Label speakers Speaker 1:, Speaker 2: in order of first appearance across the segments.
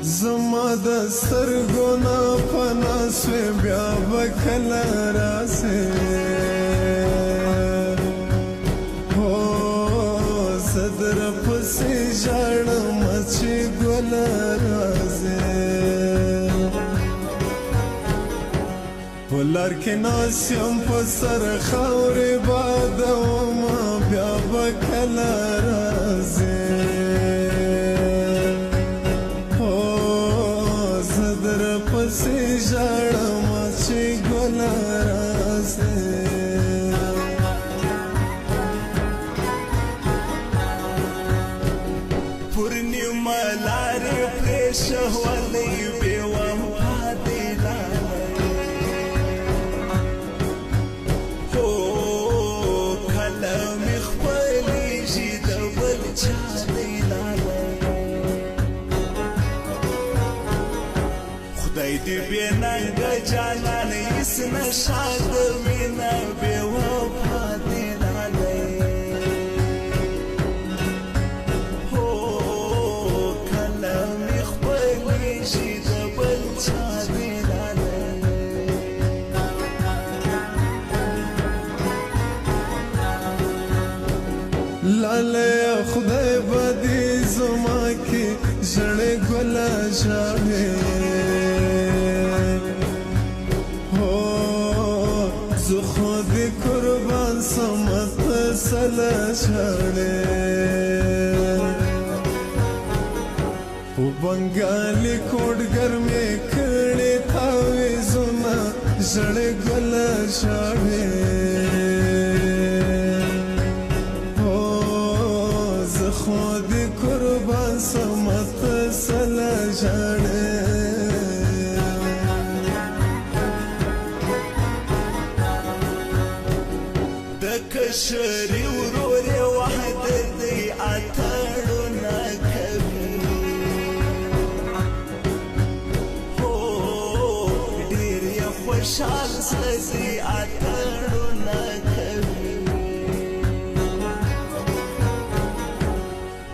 Speaker 1: زما د سترګو نه پناه سوې بیا به کله راسې هو زه در پسې ژاړم چې ګله راځې په لار کې ناست یم په سر خاورې بادومه بیا به کله راځې پسې ژاړم چې ګله راسې پر نیمه لارې پرېښولی بې وفا دې لالی هو کله مې خپلېږي د بل چا دې لالی خدای دې بې ننګه جانان هېڅ نشه د مینه بې وفا دې لالی هو کله مې خپلېږي د بل چا دې لالی لالی خدای به دې زما کې ژړې ګله ژاړې زه خو دې قربان سم ته سله ژاړې په بنګالي کوډګر مې کړې تاویزونه ژړې ګله ژاړې زه خو دې قربان سم ته سله ژاړې کشري ورور یې وحدت دی اتړونه کوي هو ډېر یې خوشحال زړه دی اتړونه کوي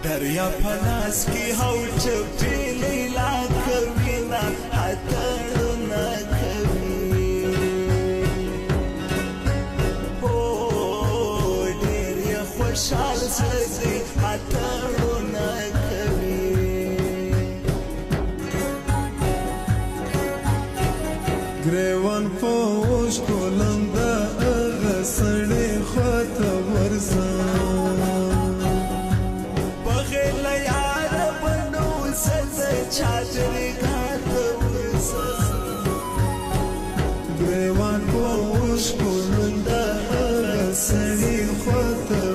Speaker 1: دریا په لاس کې هو چپېلې لا کوي نه اتړونه کوي خوشحال زړه دی اتړونه کوي ګریوان په اوښکو لمده هغه سړی خواته ورځم بغېله یاره به نه اوسه زه چادرې ته ورځم ګریوان په اوښکو لمده هغه سړی خواته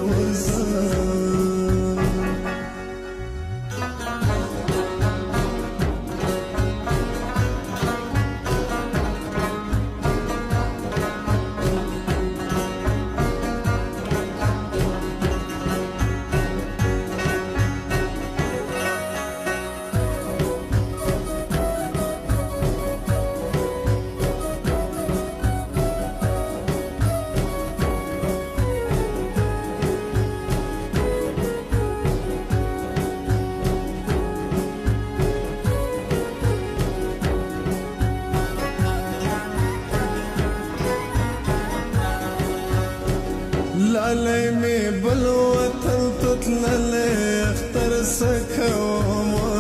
Speaker 1: لالی می بل وطن ته تللی اختر څه کومه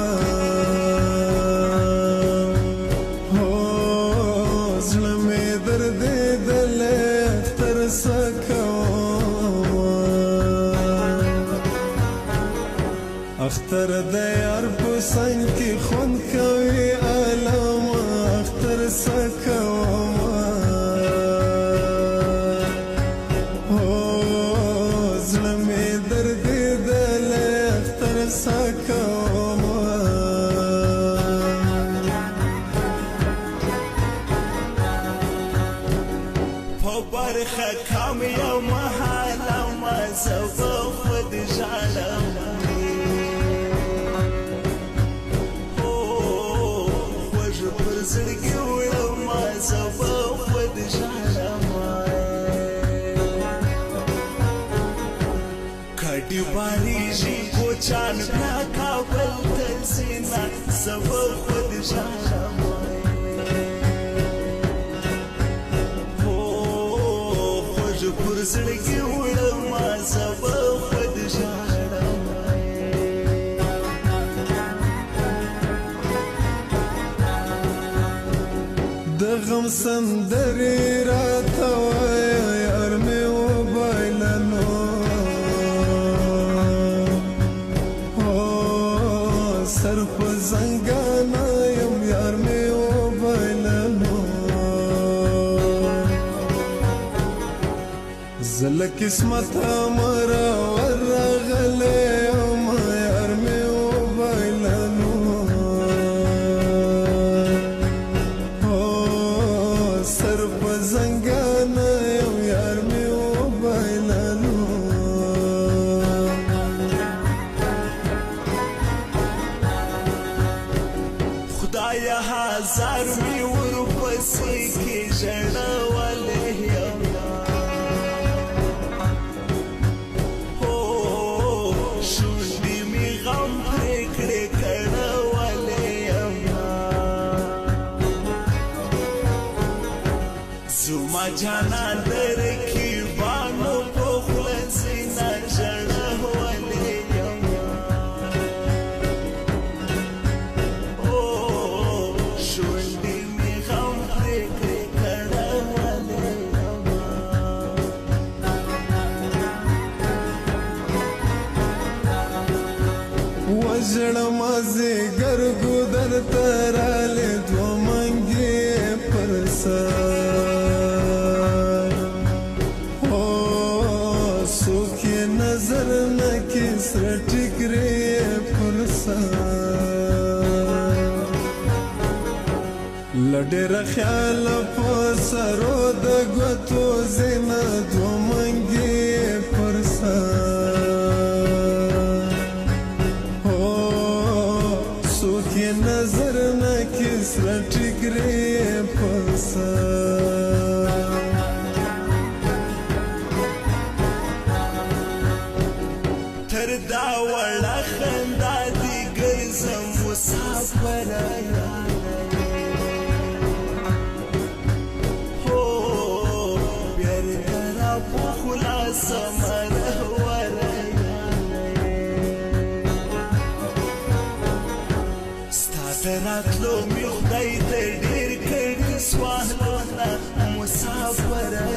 Speaker 1: هو زړه مې دردېدلی اختر څه کومه اختر د یار په څنګ کې خوند کوي عالمه اختر څه کومه برخه کم یو محالم زه به خود ژاړم خوږ پر زړګي وړم زه به خود ژاړم کډې باریږي کوچان بیا کابل ته سینا سبا خود ژړم خوږ پر زړګي وړمه سبا خود ژړم
Speaker 2: د غم سندرې راته وایه یار مې وبایلنو سر په زنګانه یم یار مې وبایلنو زه له قسمته مراور راغلی یم یار مې وبایلنو سر په زنګانه یم یار مې وبایلنو
Speaker 1: خدایا هزار می ورپسې کې ژړولی یم شونډې مې غم پرې کړې کړولی یم زما جانان د رقیبانو په خوله سینه ژړولی یم شونډې مې غم پرې کړې کړولی یم
Speaker 2: وژړمه زیګر ګودر ته رالې دوه منګې پر سر څوک یې نظر نه کړي سره ټیکرې پر سر له ډېره خیاله په سرو د ګوتو زینه دوه منګې پر سر څوک یې نظر نه کړي سره ټیکرې پر سر
Speaker 1: تر دا وړه خندا دې ګرځم مسافره بېرته را په خلاصمه رهوره ستا د راتلو مې خدای ته ډېر کړي سوالونه مسافره